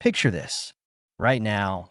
Picture this. Right now,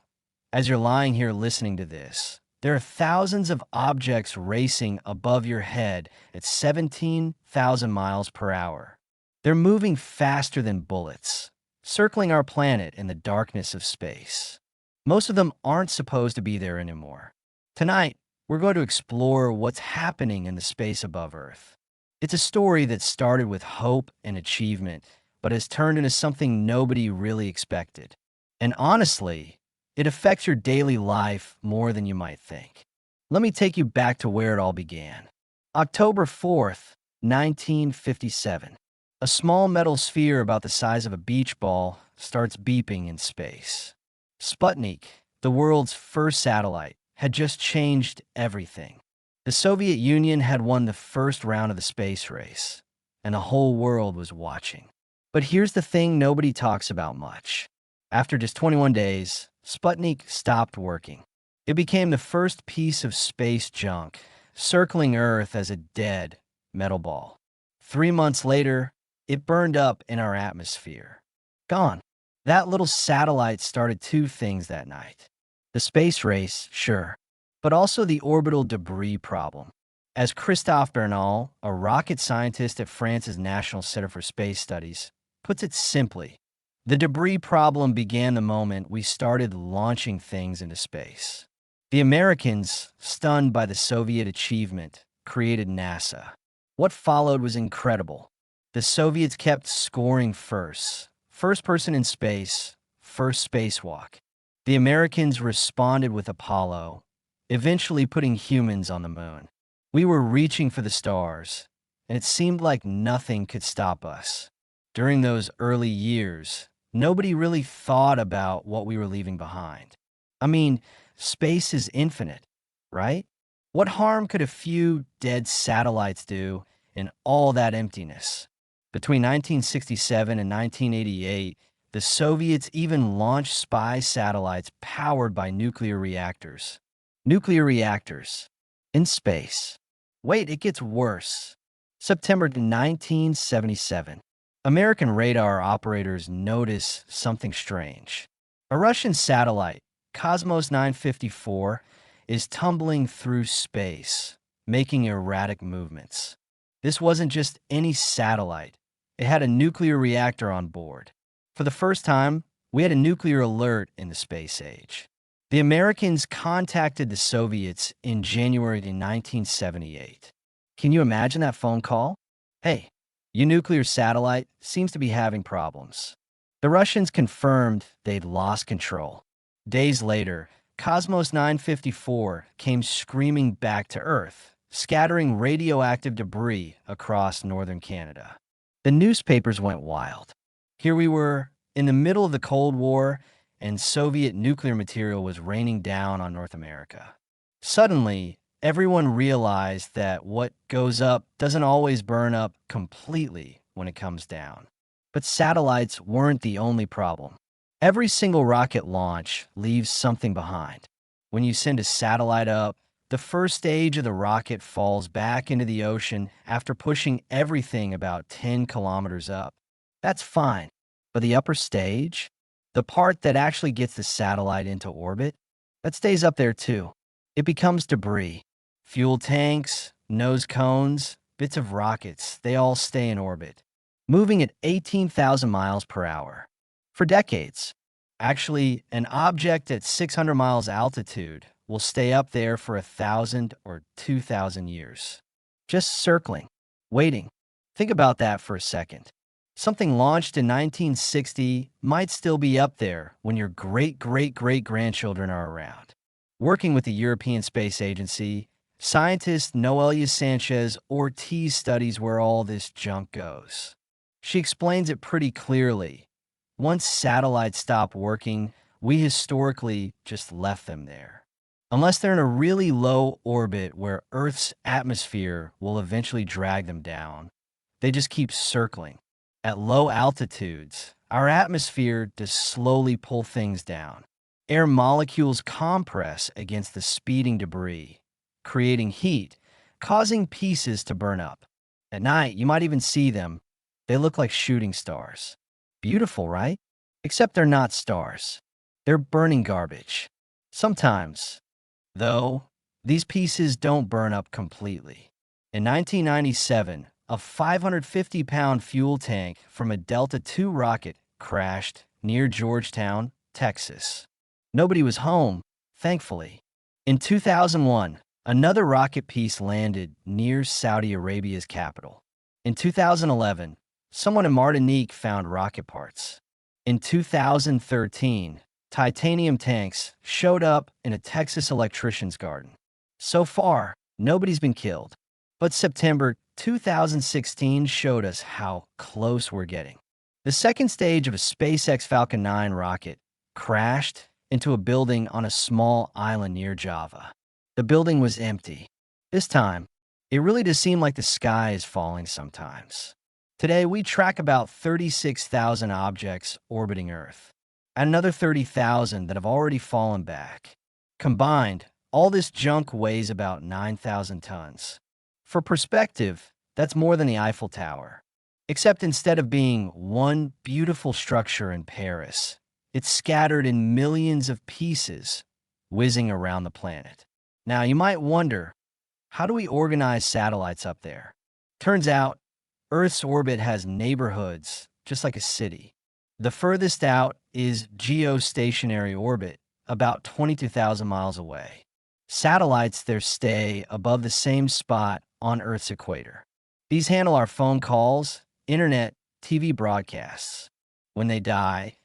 as you're lying here listening to this, there are thousands of objects racing above your head at 17,000 miles per hour. They're moving faster than bullets, circling our planet in the darkness of space. Most of them aren't supposed to be there anymore. Tonight, we're going to explore what's happening in the space above Earth. It's a story that started with hope and achievement, but has turned into something nobody really expected. And honestly, it affects your daily life more than you might think. Let me take you back to where it all began. October 4th, 1957. A small metal sphere about the size of a beach ball starts beeping in space. Sputnik, the world's first satellite, had just changed everything. The Soviet Union had won the first round of the space race, and the whole world was watching. But here's the thing nobody talks about much. After just 21 days, Sputnik stopped working. It became the first piece of space junk, circling Earth as a dead metal ball. 3 months later, it burned up in our atmosphere. Gone. That little satellite started two things that night. The space race, sure, but also the orbital debris problem. As Christophe Bernal, a rocket scientist at France's National Center for Space Studies, puts it simply, the debris problem began the moment we started launching things into space. The Americans, stunned by the Soviet achievement, created NASA. What followed was incredible. The Soviets kept scoring firsts. First person in space, first spacewalk. The Americans responded with Apollo, eventually putting humans on the moon. We were reaching for the stars, and it seemed like nothing could stop us. During those early years, nobody really thought about what we were leaving behind. I mean, space is infinite, right? What harm could a few dead satellites do in all that emptiness? Between 1967 and 1988, the Soviets even launched spy satellites powered by nuclear reactors. Nuclear reactors. In space. Wait, it gets worse. September 1977. American radar operators notice something strange. A Russian satellite, Cosmos 954, is tumbling through space, making erratic movements. This wasn't just any satellite. It had a nuclear reactor on board. For the first time, we had a nuclear alert in the space age. The Americans contacted the Soviets in January 1978. Can you imagine that phone call? Hey, your nuclear satellite seems to be having problems. The Russians confirmed they'd lost control. Days later, Cosmos 954 came screaming back to Earth, scattering radioactive debris across northern Canada. The newspapers went wild. Here we were, in the middle of the Cold War, and Soviet nuclear material was raining down on North America. Suddenly, everyone realized that what goes up doesn't always burn up completely when it comes down. But satellites weren't the only problem. Every single rocket launch leaves something behind. When you send a satellite up, the first stage of the rocket falls back into the ocean after pushing everything about 10 kilometers up. That's fine, but the upper stage, the part that actually gets the satellite into orbit, that stays up there too. It becomes debris. Fuel tanks, nose cones, bits of rockets, they all stay in orbit, moving at 18,000 miles per hour. For decades. Actually, an object at 600 miles altitude will stay up there for 1,000 or 2,000 years. Just circling, waiting. Think about that for a second. Something launched in 1960 might still be up there when your great-great-great-grandchildren are around. Working with the European Space Agency, scientist Noelia Sanchez Ortiz studies where all this junk goes. She explains it pretty clearly. Once satellites stop working, we historically just left them there. Unless they're in a really low orbit where Earth's atmosphere will eventually drag them down, they just keep circling. At low altitudes, our atmosphere does slowly pull things down. Air molecules compress against the speeding debris, creating heat, causing pieces to burn up. At night, you might even see them. They look like shooting stars. Beautiful, right? Except they're not stars. They're burning garbage. Sometimes, though, these pieces don't burn up completely. In 1997, a 550-pound fuel tank from a Delta II rocket crashed near Georgetown, Texas. Nobody was home, thankfully. In 2001, another rocket piece landed near Saudi Arabia's capital. In 2011, someone in Martinique found rocket parts. In 2013, titanium tanks showed up in a Texas electrician's garden. So far, nobody's been killed. But September 2016 showed us how close we're getting. The second stage of a SpaceX Falcon 9 rocket crashed into a building on a small island near Java. The building was empty. This time, it really does seem like the sky is falling sometimes. Today, we track about 36,000 objects orbiting Earth, and another 30,000 that have already fallen back. Combined, all this junk weighs about 9,000 tons. For perspective, that's more than the Eiffel Tower. Except instead of being one beautiful structure in Paris, it's scattered in millions of pieces, whizzing around the planet. Now, you might wonder, how do we organize satellites up there? Turns out, Earth's orbit has neighborhoods, just like a city. The furthest out is geostationary orbit, about 22,000 miles away. Satellites there stay above the same spot on Earth's equator. These handle our phone calls, internet, TV broadcasts. When they die,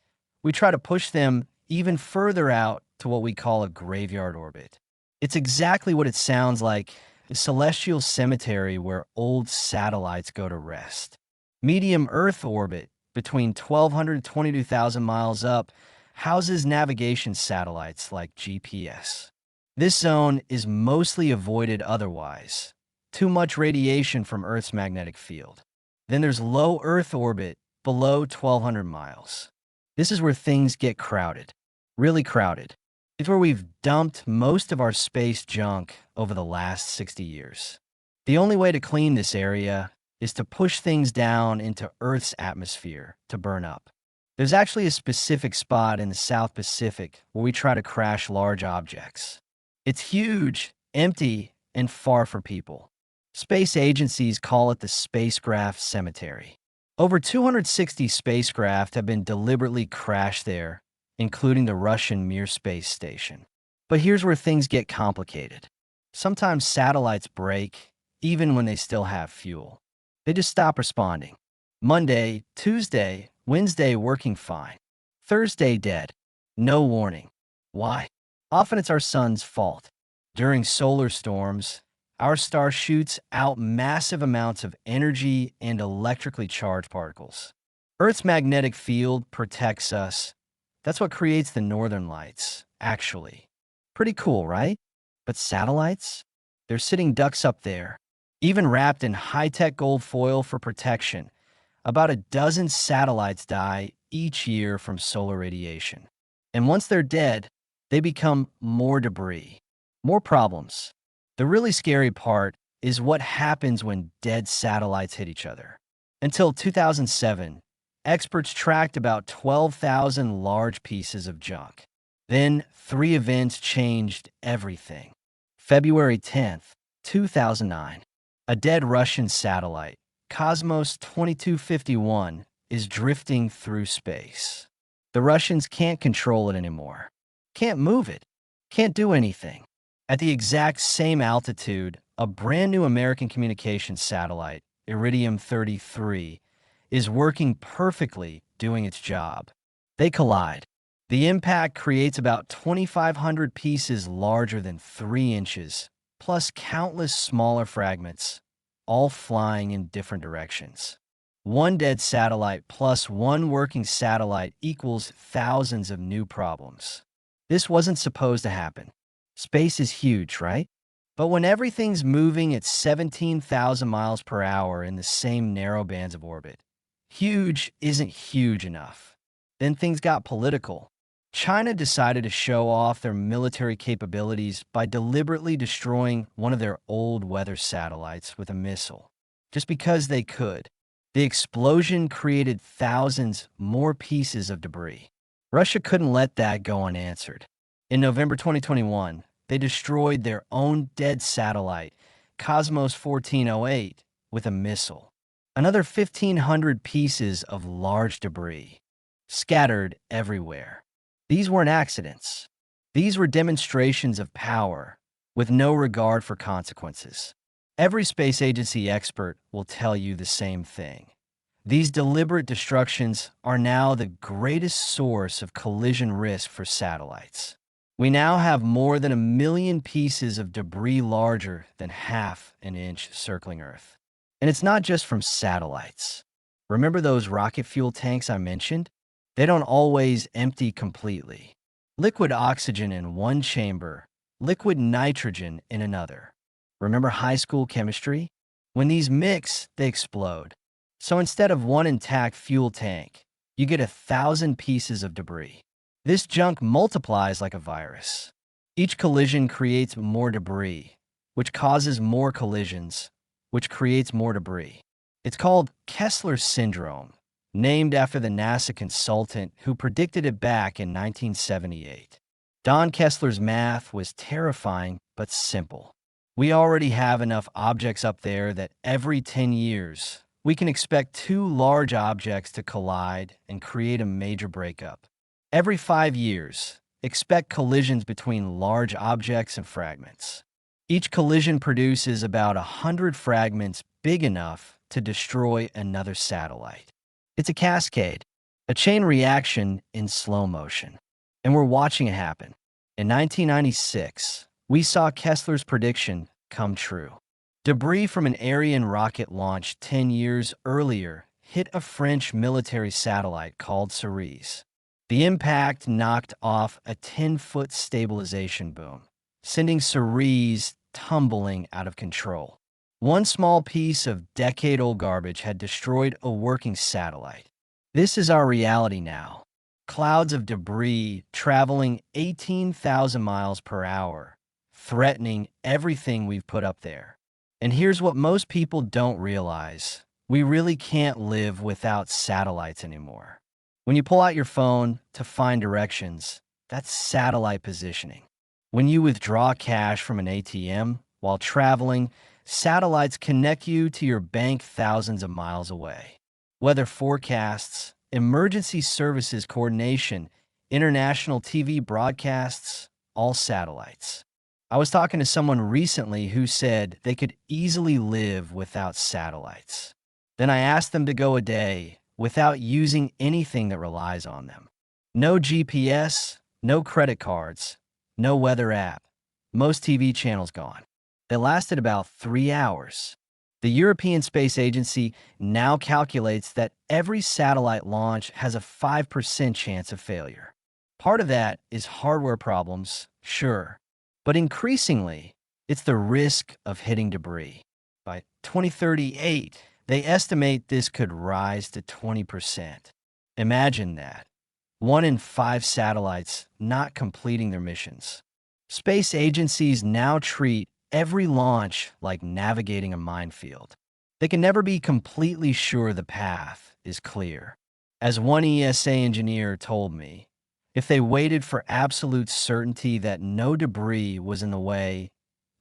we try to push them even further out to what we call a graveyard orbit. It's exactly what it sounds like, a celestial cemetery where old satellites go to rest. Medium Earth orbit, between 1,200 and 22,000 miles up, houses navigation satellites like GPS. This zone is mostly avoided otherwise. Too much radiation from Earth's magnetic field. Then there's low Earth orbit below 1,200 miles. This is where things get crowded, really crowded. It's where we've dumped most of our space junk over the last 60 years. The only way to clean this area is to push things down into Earth's atmosphere to burn up. There's actually a specific spot in the South Pacific where we try to crash large objects. It's huge, empty, and far from people. Space agencies call it the spacecraft cemetery. Over 260 spacecraft have been deliberately crashed there, including the Russian Mir space station. But here's where things get complicated. Sometimes satellites break, even when they still have fuel. They just stop responding. Monday, Tuesday, Wednesday working fine. Thursday dead. No warning. Why? Often it's our sun's fault. During solar storms, our star shoots out massive amounts of energy and electrically charged particles. Earth's magnetic field protects us. That's what creates the northern lights, actually. Pretty cool, right? But satellites? They're sitting ducks up there, even wrapped in high-tech gold foil for protection. About a dozen satellites die each year from solar radiation. And once they're dead, they become more debris, more problems. The really scary part is what happens when dead satellites hit each other. Until 2007, experts tracked about 12,000 large pieces of junk. Then, 3 events changed everything. February 10th, 2009, a dead Russian satellite, Cosmos 2251, is drifting through space. The Russians can't control it anymore. Can't move it. Can't do anything. At the exact same altitude, a brand new American communications satellite, Iridium 33, is working perfectly, doing its job. They collide. The impact creates about 2,500 pieces larger than 3 inches, plus countless smaller fragments, all flying in different directions. One dead satellite plus one working satellite equals thousands of new problems. This wasn't supposed to happen. Space is huge, right? But when everything's moving at 17,000 miles per hour in the same narrow bands of orbit, huge isn't huge enough. Then things got political. China decided to show off their military capabilities by deliberately destroying one of their old weather satellites with a missile, just because they could. The explosion created thousands more pieces of debris. Russia couldn't let that go unanswered. In November 2021, they destroyed their own dead satellite, Cosmos 1408, with a missile. Another 1,500 pieces of large debris scattered everywhere. These weren't accidents. These were demonstrations of power with no regard for consequences. Every space agency expert will tell you the same thing. These deliberate destructions are now the greatest source of collision risk for satellites. We now have more than 1 million pieces of debris larger than half an inch circling Earth. And it's not just from satellites. Remember those rocket fuel tanks I mentioned? They don't always empty completely. Liquid oxygen in one chamber, liquid nitrogen in another. Remember high school chemistry? When these mix, they explode. So instead of one intact fuel tank, you get 1,000 pieces of debris. This junk multiplies like a virus. Each collision creates more debris, which causes more collisions, which creates more debris. It's called Kessler syndrome, named after the NASA consultant who predicted it back in 1978. Don Kessler's math was terrifying but simple. We already have enough objects up there that every 10 years, we can expect 2 large objects to collide and create a major breakup. Every 5 years, expect collisions between large objects and fragments. Each collision produces about 100 fragments big enough to destroy another satellite. It's a cascade, a chain reaction in slow motion. And we're watching it happen. In 1996, we saw Kessler's prediction come true. Debris from an Ariane rocket launched 10 years earlier hit a French military satellite called Ceres. The impact knocked off a 10-foot stabilization boom, sending Ceres tumbling out of control. One small piece of decade-old garbage had destroyed a working satellite. This is our reality now. Clouds of debris traveling 18,000 miles per hour, threatening everything we've put up there. And here's what most people don't realize. We really can't live without satellites anymore. When you pull out your phone to find directions, that's satellite positioning. When you withdraw cash from an ATM while traveling, satellites connect you to your bank thousands of miles away. Weather forecasts, emergency services coordination, international TV broadcasts, all satellites. I was talking to someone recently who said they could easily live without satellites. Then I asked them to go a day without using anything that relies on them. No GPS, no credit cards, no weather app, most TV channels gone. They lasted about 3 hours. The European Space Agency now calculates that every satellite launch has a 5% chance of failure. Part of that is hardware problems, sure, but increasingly, it's the risk of hitting debris. By 2038, they estimate this could rise to 20%. Imagine that. 1 in 5 satellites not completing their missions. Space agencies now treat every launch like navigating a minefield. They can never be completely sure the path is clear. As one ESA engineer told me, if they waited for absolute certainty that no debris was in the way,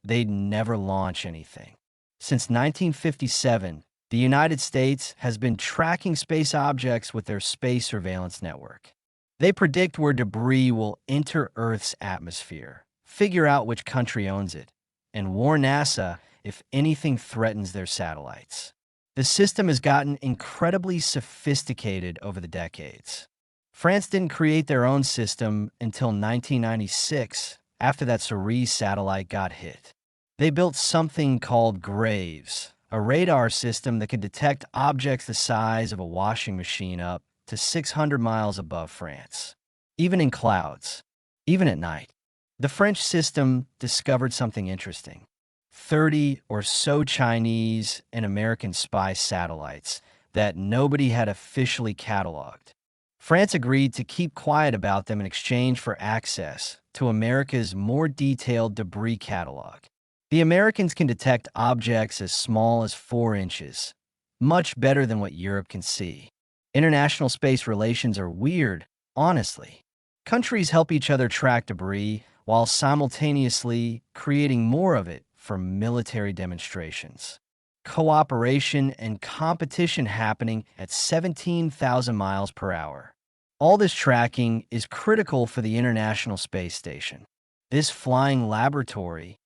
they'd never launch anything. Since 1957, the United States has been tracking space objects with their space surveillance network. They predict where debris will enter Earth's atmosphere, figure out which country owns it, and warn NASA if anything threatens their satellites. The system has gotten incredibly sophisticated over the decades. France didn't create their own system until 1996, after that Ceres satellite got hit. They built something called Graves, a radar system that can detect objects the size of a washing machine up to 600 miles above France, even in clouds, even at night. The French system discovered something interesting. 30 or so Chinese and American spy satellites that nobody had officially cataloged. France agreed to keep quiet about them in exchange for access to America's more detailed debris catalog. The Americans can detect objects as small as 4 inches, much better than what Europe can see. International space relations are weird, honestly. Countries help each other track debris while simultaneously creating more of it for military demonstrations. Cooperation and competition happening at 17,000 miles per hour. All this tracking is critical for the International Space Station. This flying laboratory,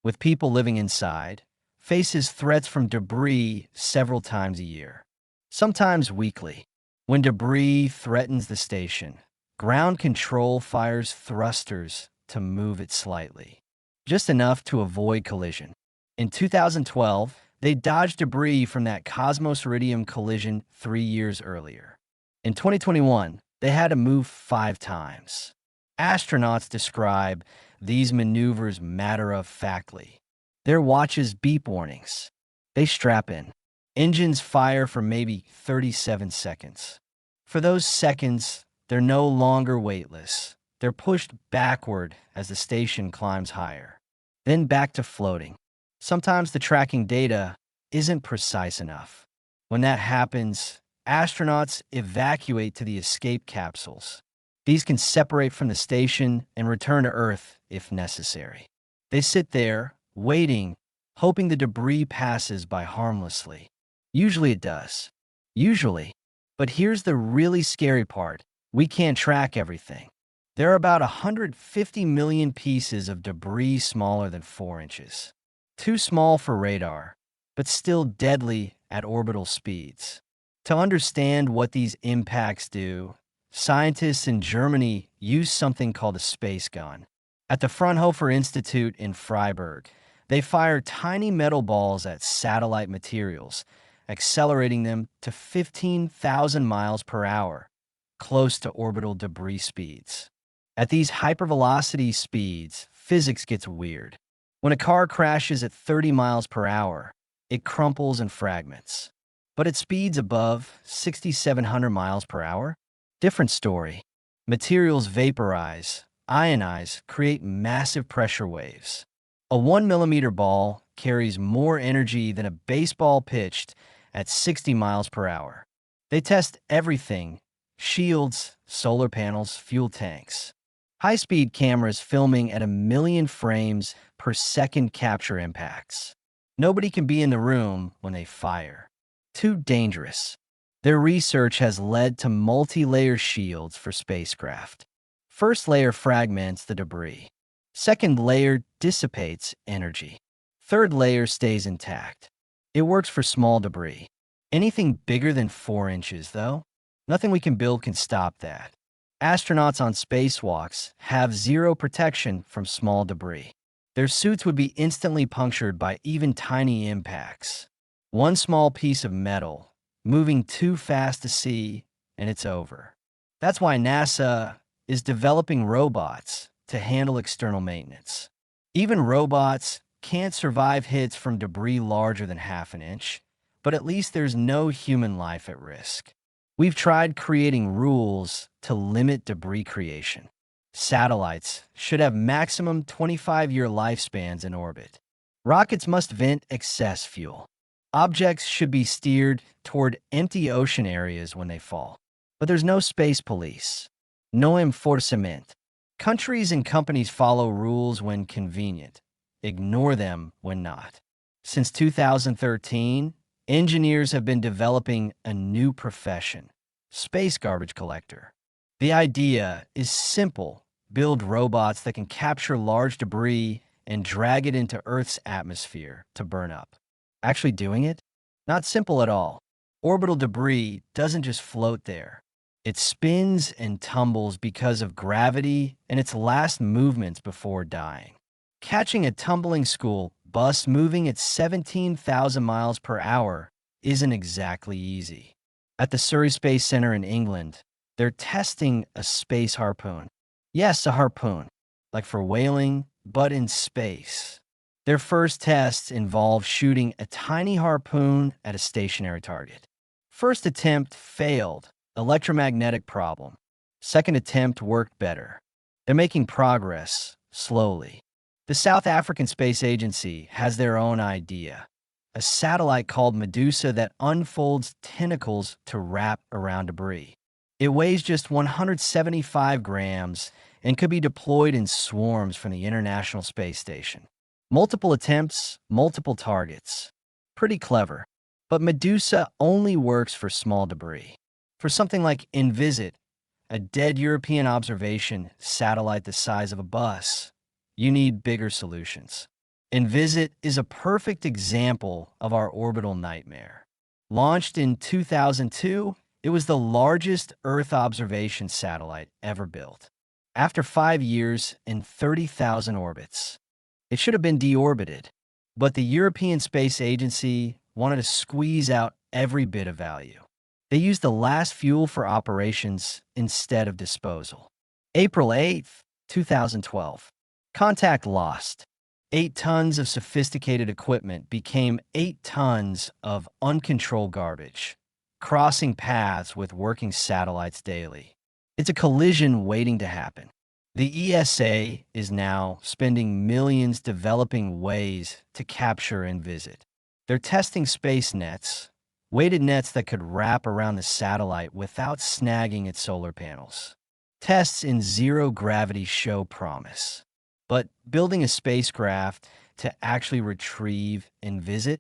with people living inside, faces threats from debris several times a year, sometimes weekly. When debris threatens the station, ground control fires thrusters to move it slightly, just enough to avoid collision. In 2012, they dodged debris from that Cosmos Iridium collision 3 years earlier. In 2021, they had to move 5 times. Astronauts describe these maneuvers matter-of-factly. Their watches beep warnings. They strap in. Engines fire for maybe 37 seconds. For those seconds, they're no longer weightless. They're pushed backward as the station climbs higher. Then back to floating. Sometimes the tracking data isn't precise enough. When that happens, astronauts evacuate to the escape capsules. These can separate from the station and return to Earth if necessary. They sit there, waiting, hoping the debris passes by harmlessly. Usually it does. Usually. But here's the really scary part. We can't track everything. There are about 150 million pieces of debris smaller than 4 inches. Too small for radar, but still deadly at orbital speeds. To understand what these impacts do, scientists in Germany use something called a space gun. At the Fraunhofer Institute in Freiburg, they fire tiny metal balls at satellite materials, accelerating them to 15,000 miles per hour, close to orbital debris speeds. At these hypervelocity speeds, physics gets weird. When a car crashes at 30 miles per hour, it crumples and fragments. But at speeds above 6,700 miles per hour, different story. Materials vaporize, ionize, create massive pressure waves. A 1 millimeter ball carries more energy than a baseball pitched at 60 miles per hour. They test everything: shields, solar panels, fuel tanks. High-speed cameras filming at 1 million frames per second capture impacts. Nobody can be in the room when they fire. Too dangerous. Their research has led to multi-layer shields for spacecraft. First layer fragments the debris. Second layer dissipates energy. Third layer stays intact. It works for small debris. Anything bigger than 4 inches, though, nothing we can build can stop that. Astronauts on spacewalks have zero protection from small debris. Their suits would be instantly punctured by even tiny impacts. One small piece of metal, moving too fast to see, and it's over. That's why NASA is developing robots to handle external maintenance. Even robots can't survive hits from debris larger than half an inch, but at least there's no human life at risk. We've tried creating rules to limit debris creation. Satellites should have maximum 25-year lifespans in orbit. Rockets must vent excess fuel. Objects should be steered toward empty ocean areas when they fall. But there's no space police, no enforcement. Countries and companies follow rules when convenient, ignore them when not. Since 2013, engineers have been developing a new profession: space garbage collector. The idea is simple: build robots that can capture large debris and drag it into Earth's atmosphere to burn up. Actually doing it? Not simple at all. Orbital debris doesn't just float there. It spins and tumbles because of gravity and its last movements before dying. Catching a tumbling school bus moving at 17,000 miles per hour isn't exactly easy. At the Surrey Space Center in England, they're testing a space harpoon. Yes, a harpoon, like for whaling, but in space. Their first tests involved shooting a tiny harpoon at a stationary target. First attempt failed, electromagnetic problem. Second attempt worked better. They're making progress, slowly. The South African Space Agency has their own idea: a satellite called Medusa that unfolds tentacles to wrap around debris. It weighs just 175 grams and could be deployed in swarms from the International Space Station. Multiple attempts, multiple targets. Pretty clever. But Medusa only works for small debris. For something like Envisat, a dead European observation satellite the size of a bus, you need bigger solutions. Envisat is a perfect example of our orbital nightmare. Launched in 2002, it was the largest Earth observation satellite ever built. After 5 years and 30,000 orbits, it should have been deorbited, but the European Space Agency wanted to squeeze out every bit of value. They used the last fuel for operations instead of disposal. April 8th, 2012. Contact lost. 8 tons of sophisticated equipment became 8 tons of uncontrolled garbage, crossing paths with working satellites daily. It's a collision waiting to happen. The ESA is now spending millions developing ways to capture Envisat. They're testing space nets, weighted nets that could wrap around the satellite without snagging its solar panels. Tests in zero gravity show promise. But building a spacecraft to actually retrieve Envisat,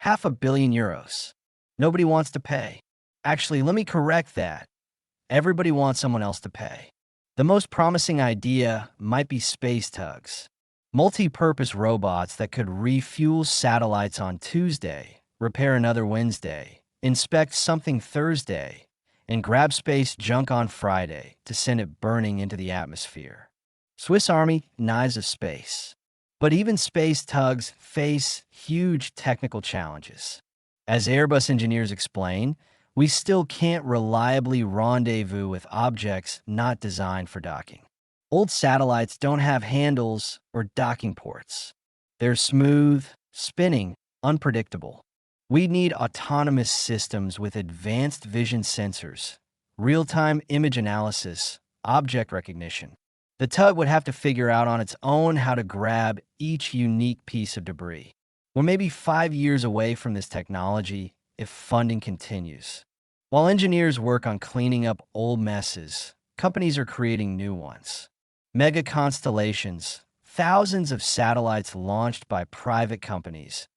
€500 million. Nobody wants to pay. Actually, let me correct that. Everybody wants someone else to pay. The most promising idea might be space tugs, multi-purpose robots that could refuel satellites on Tuesday, repair another Wednesday, inspect something Thursday, and grab space junk on Friday to send it burning into the atmosphere. Swiss Army knives of space. But even space tugs face huge technical challenges. As Airbus engineers explain, we still can't reliably rendezvous with objects not designed for docking. Old satellites don't have handles or docking ports. They're smooth, spinning, unpredictable. We need autonomous systems with advanced vision sensors, real-time image analysis, object recognition. The tug would have to figure out on its own how to grab each unique piece of debris. We're maybe 5 years away from this technology if funding continues. While engineers work on cleaning up old messes, companies are creating new ones. Mega constellations, thousands of satellites launched by private companies,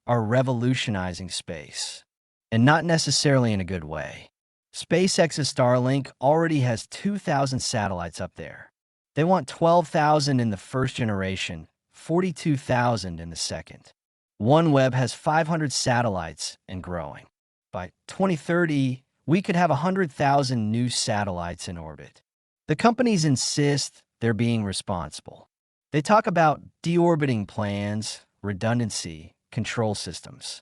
are revolutionizing space. And not necessarily in a good way. SpaceX's Starlink already has 2,000 satellites up there. They want 12,000 in the first generation, 42,000 in the second. OneWeb has 500 satellites and growing. By 2030, we could have 100,000 new satellites in orbit. The companies insist they're being responsible. They talk about deorbiting plans, redundancy, control systems.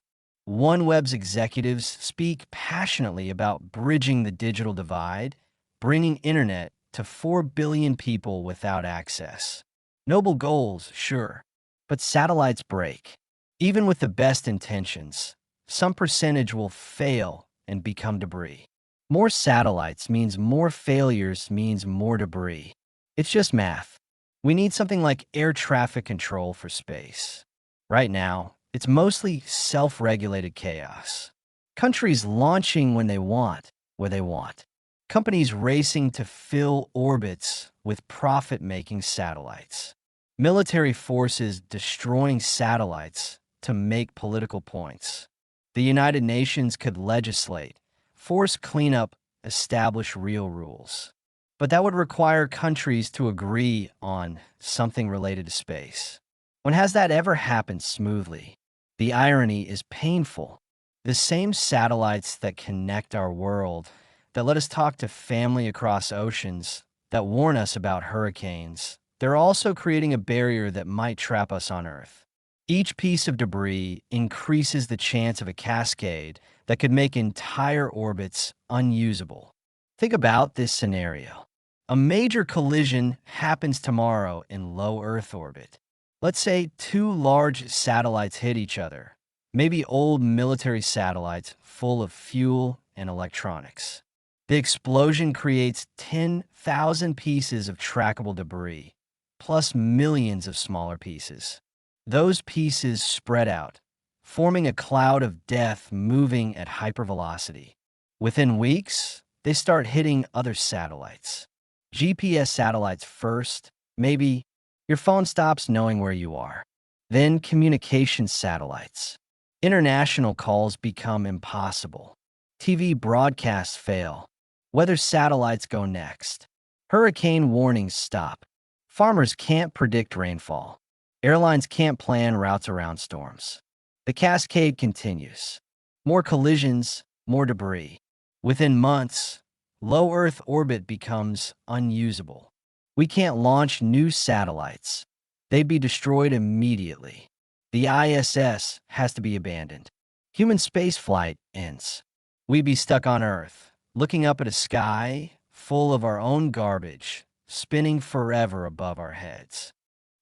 OneWeb's executives speak passionately about bridging the digital divide, bringing internet to 4 billion people without access. Noble goals, sure, but satellites break. Even with the best intentions, some percentage will fail and become debris. More satellites means more failures means more debris. It's just math. We need something like air traffic control for space. Right now, it's mostly self-regulated chaos. Countries launching when they want, where they want. Companies racing to fill orbits with profit-making satellites. Military forces destroying satellites to make political points. The United Nations could legislate, force cleanup, establish real rules. But that would require countries to agree on something related to space. When has that ever happened smoothly? The irony is painful. The same satellites that connect our world, that let us talk to family across oceans, that warn us about hurricanes, they're also creating a barrier that might trap us on Earth. Each piece of debris increases the chance of a cascade that could make entire orbits unusable. Think about this scenario. A major collision happens tomorrow in low Earth orbit. Let's say 2 large satellites hit each other, maybe old military satellites full of fuel and electronics. The explosion creates 10,000 pieces of trackable debris, plus millions of smaller pieces. Those pieces spread out, forming a cloud of death moving at hypervelocity. Within weeks, they start hitting other satellites. GPS satellites first, maybe your phone stops knowing where you are. Then communication satellites. International calls become impossible. TV broadcasts fail. Weather satellites go next. Hurricane warnings stop. Farmers can't predict rainfall. Airlines can't plan routes around storms. The cascade continues. More collisions, more debris. Within months, low Earth orbit becomes unusable. We can't launch new satellites. They'd be destroyed immediately. The ISS has to be abandoned. Human spaceflight ends. We'd be stuck on Earth, looking up at a sky full of our own garbage, spinning forever above our heads.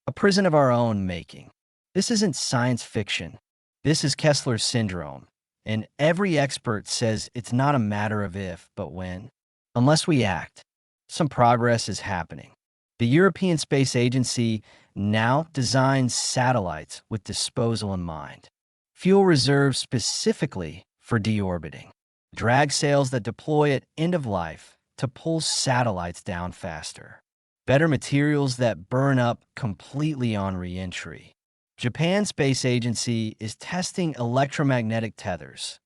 A prison of our own making. This isn't science fiction. This is Kessler's syndrome, and every expert says it's not a matter of if, but when. Unless we act, some progress is happening. The European Space Agency now designs satellites with disposal in mind. Fuel reserves specifically for deorbiting. Drag sails that deploy at end of life to pull satellites down faster. Better materials that burn up completely on re-entry. Japan's space agency is testing electromagnetic tethers,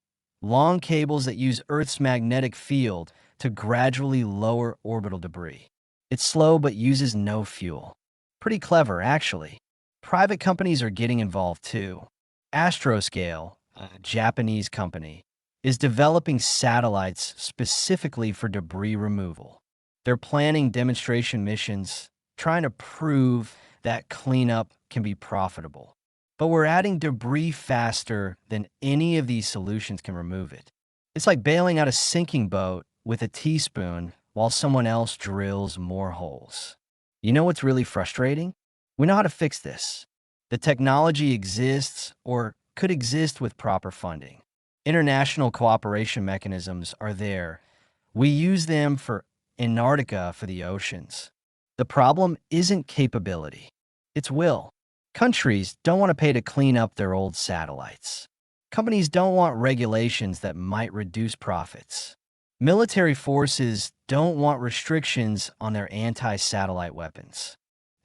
long cables that use Earth's magnetic field to gradually lower orbital debris. It's slow but uses no fuel. Pretty clever, actually. Private companies are getting involved too. Astroscale, a Japanese company, is developing satellites specifically for debris removal. They're planning demonstration missions, trying to prove that cleanup can be profitable. But we're adding debris faster than any of these solutions can remove it. It's like bailing out a sinking boat with a teaspoon while someone else drills more holes. You know what's really frustrating? We know how to fix this. The technology exists or could exist with proper funding. International cooperation mechanisms are there. We use them for Antarctica for the oceans. The problem isn't capability. It's will. Countries don't want to pay to clean up their old satellites. Companies don't want regulations that might reduce profits. Military forces don't want restrictions on their anti-satellite weapons.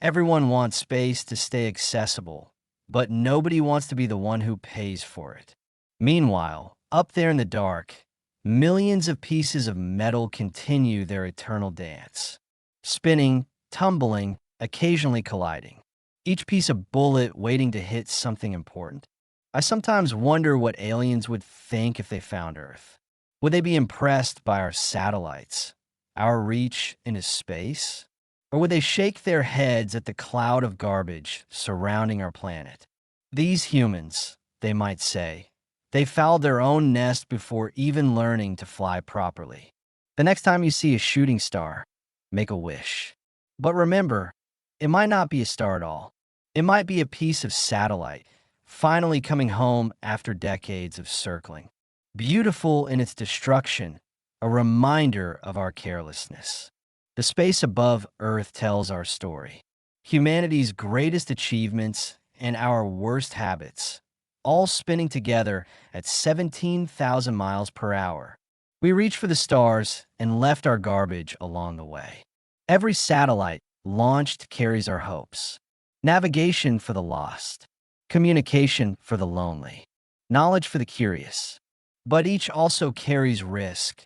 Everyone wants space to stay accessible, but nobody wants to be the one who pays for it. Meanwhile, up there in the dark, millions of pieces of metal continue their eternal dance, spinning, tumbling, occasionally colliding. Each piece a bullet waiting to hit something important. I sometimes wonder what aliens would think if they found Earth. Would they be impressed by our satellites, our reach into space? Or would they shake their heads at the cloud of garbage surrounding our planet? These humans, they might say, they fouled their own nest before even learning to fly properly. The next time you see a shooting star, make a wish. But remember, it might not be a star at all. It might be a piece of satellite, finally coming home after decades of circling. Beautiful in its destruction, a reminder of our carelessness. The space above Earth tells our story. Humanity's greatest achievements and our worst habits, all spinning together at 17,000 miles per hour. We reached for the stars and left our garbage along the way. Every satellite launched carries our hopes. Navigation for the lost. Communication for the lonely. Knowledge for the curious. But each also carries risk.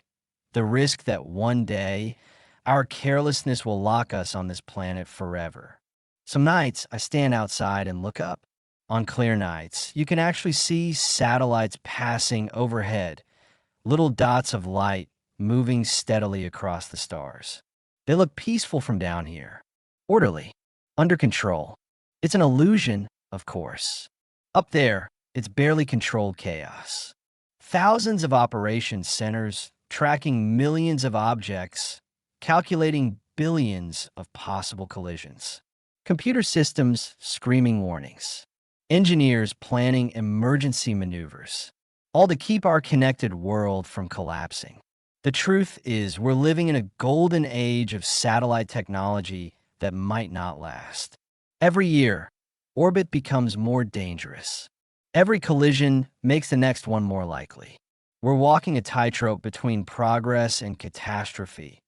The risk that one day, our carelessness will lock us on this planet forever. Some nights, I stand outside and look up. On clear nights, you can actually see satellites passing overhead, little dots of light moving steadily across the stars. They look peaceful from down here, orderly, under control. It's an illusion, of course. Up there, it's barely controlled chaos. Thousands of operations centers tracking millions of objects, calculating billions of possible collisions. Computer systems screaming warnings. Engineers planning emergency maneuvers, all to keep our connected world from collapsing. The truth is, we're living in a golden age of satellite technology that might not last. Every year, orbit becomes more dangerous. Every collision makes the next one more likely. We're walking a tightrope between progress and catastrophe,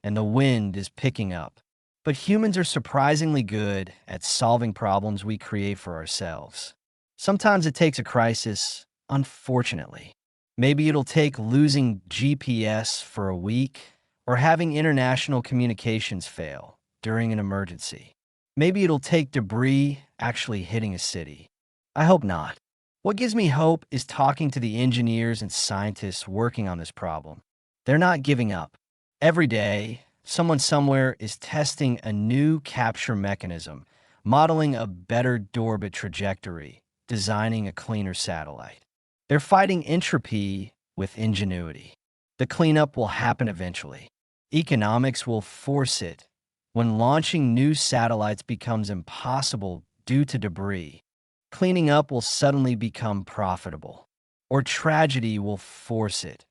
and the wind is picking up. But humans are surprisingly good at solving problems we create for ourselves. Sometimes it takes a crisis, unfortunately. Maybe it'll take losing GPS for a week or having international communications fail during an emergency. Maybe it'll take debris actually hitting a city. I hope not. What gives me hope is talking to the engineers and scientists working on this problem. They're not giving up. Every day, someone somewhere is testing a new capture mechanism, modeling a better orbit trajectory, designing a cleaner satellite. They're fighting entropy with ingenuity. The cleanup will happen eventually. Economics will force it. When launching new satellites becomes impossible due to debris, cleaning up will suddenly become profitable. Or tragedy will force it.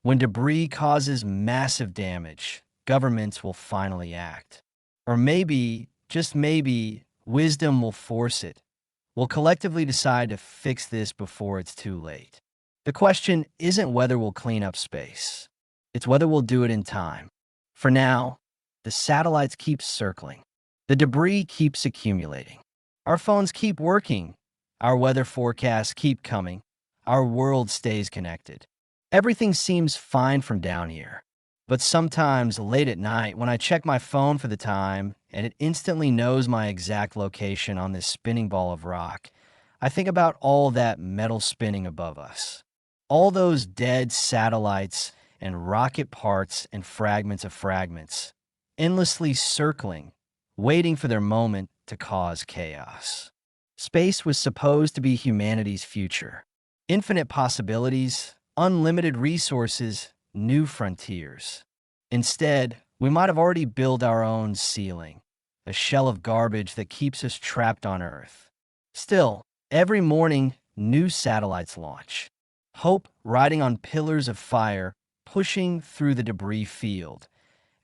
When debris causes massive damage, governments will finally act. Or maybe, just maybe, wisdom will force it. We'll collectively decide to fix this before it's too late. The question isn't whether we'll clean up space. It's whether we'll do it in time. For now, the satellites keep circling. The debris keeps accumulating. Our phones keep working. Our weather forecasts keep coming. Our world stays connected. Everything seems fine from down here. But sometimes late at night, when I check my phone for the time and it instantly knows my exact location on this spinning ball of rock, I think about all that metal spinning above us. All those dead satellites and rocket parts and fragments of fragments, endlessly circling, waiting for their moment to cause chaos. Space was supposed to be humanity's future. Infinite possibilities, unlimited resources, new frontiers. Instead, we might have already built our own ceiling, a shell of garbage that keeps us trapped on Earth. Still, every morning, new satellites launch. Hope riding on pillars of fire, pushing through the debris field,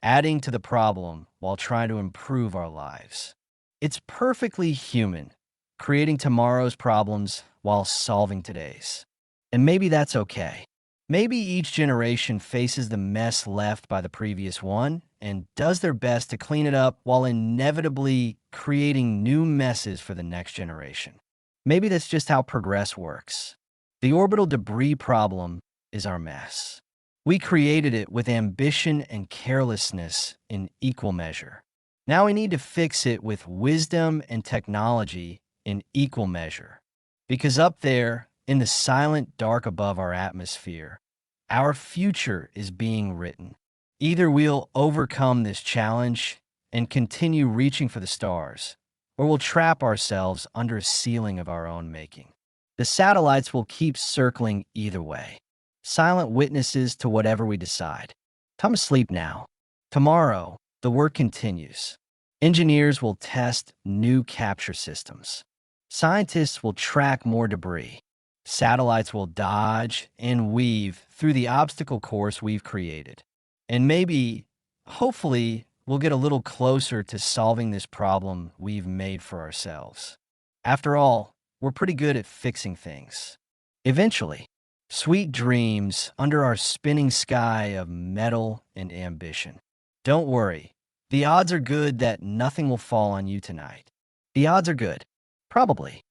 adding to the problem while trying to improve our lives. It's perfectly human, creating tomorrow's problems while solving today's. And maybe that's okay. Maybe each generation faces the mess left by the previous one and does their best to clean it up while inevitably creating new messes for the next generation. Maybe that's just how progress works. The orbital debris problem is our mess. We created it with ambition and carelessness in equal measure. Now we need to fix it with wisdom and technology in equal measure. Because up there, in the silent dark above our atmosphere, our future is being written. Either we'll overcome this challenge and continue reaching for the stars, or we'll trap ourselves under a ceiling of our own making. The satellites will keep circling either way, silent witnesses to whatever we decide. Time to sleep now. Tomorrow, the work continues. Engineers will test new capture systems. Scientists will track more debris. Satellites will dodge and weave through the obstacle course we've created. And maybe, hopefully, we'll get a little closer to solving this problem we've made for ourselves. After all, we're pretty good at fixing things. Eventually, sweet dreams under our spinning sky of metal and ambition. Don't worry, the odds are good that nothing will fall on you tonight. The odds are good. Probably.